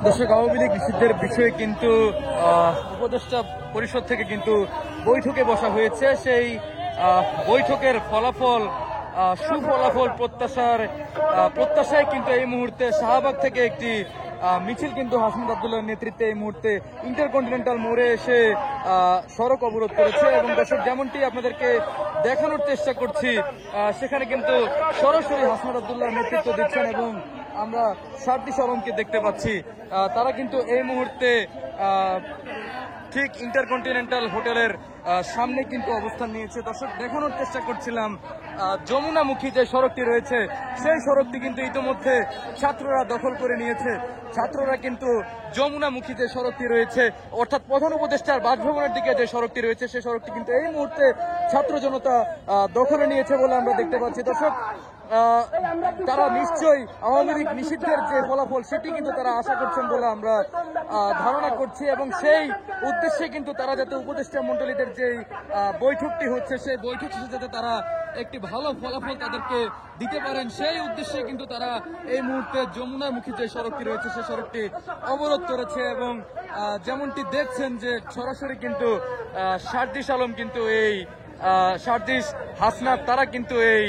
দর্শক, আওয়ামী লীগ নিষিদ্ধের বিষয়ে কিন্তু উপদেষ্টা পরিষদ থেকে কিন্তু বৈঠকে বসা হয়েছে। সেই বৈঠকের ফলাফল, সুফলাফল প্রত্যাশায় কিন্তু এই মুহূর্তে শাহবাগ থেকে একটি মিছিল কিন্তু হাসনাত আব্দুল্লাহর নেতৃত্বে এই মুহূর্তে ইন্টারকন্টিনেন্টাল মোড়ে এসে সড়ক অবরোধ করেছে। এবং দর্শক, যেমনটি আপনাদেরকে দেখানোর চেষ্টা করছি, সেখানে কিন্তু সরাসরি হাসনাত আব্দুল্লাহর নেতৃত্ব দিচ্ছেন এবং আমরা সারদিস আলমকে দেখতে পাচ্ছি। তারা কিন্তু এই মুহূর্তে ঠিক ইন্টারকন্টিনেন্টাল হোটেলের সামনে কিন্তু অবস্থান নিয়েছে। দর্শক, দেখানোর চেষ্টা করছিলাম যমুনামুখী যে সড়কটি রয়েছে সেই সড়কটি কিন্তু ইতিমধ্যে ছাত্ররা দখল করে নিয়েছে। ছাত্ররা কিন্তু যমুনামুখী যে সড়কটি রয়েছে, অর্থাৎ প্রধান উপদেষ্টার বাসভবনের দিকে যে সড়কটি রয়েছে সেই সড়কটি কিন্তু এই মুহূর্তে ছাত্র জনতা দখলে নিয়েছে বলে আমরা দেখতে পাচ্ছি। দর্শক, তারা নিশ্চয়ই আওয়ামী লীগ নিষিদ্ধের যে ফলাফল সেটি কিন্তু তারা আশা করছেন বলে আমরা ধারণা করছি এবং সেই উদ্দেশ্যে কিন্তু তারা যাতে উপদেষ্টা মন্ডলীদের যে বৈঠকটি হচ্ছে সেই বৈঠক শেষে যাতে তারা একটি ভালো ফলাফল তাদেরকে দিতে পারেন সেই উদ্দেশ্যে কিন্তু তারা এই মুহূর্তে যমুনামুখী যে সড়কটি রয়েছে সেই সড়কটি অবরোধ করেছে। এবং যেমনটি দেখছেন যে সরাসরি কিন্তু সারদিস আলম কিন্তু এই সারদিস হাসনাত তারা কিন্তু এই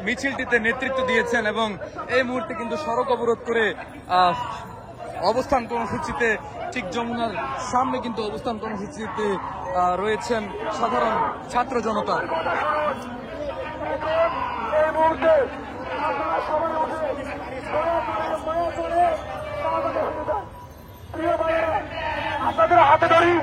মিছিলটিতে নেতৃত্ব দিয়েছেন এবং এই মুহূর্তে কিন্তু সড়ক অবরোধ করে অবস্থান কর্মসূচিতে ঠিক যমুনার সামনে কিন্তু অবস্থান কর্মসূচিতে রয়েছেন সাধারণ ছাত্র জনতা। আপনাদের হাতে ধরি।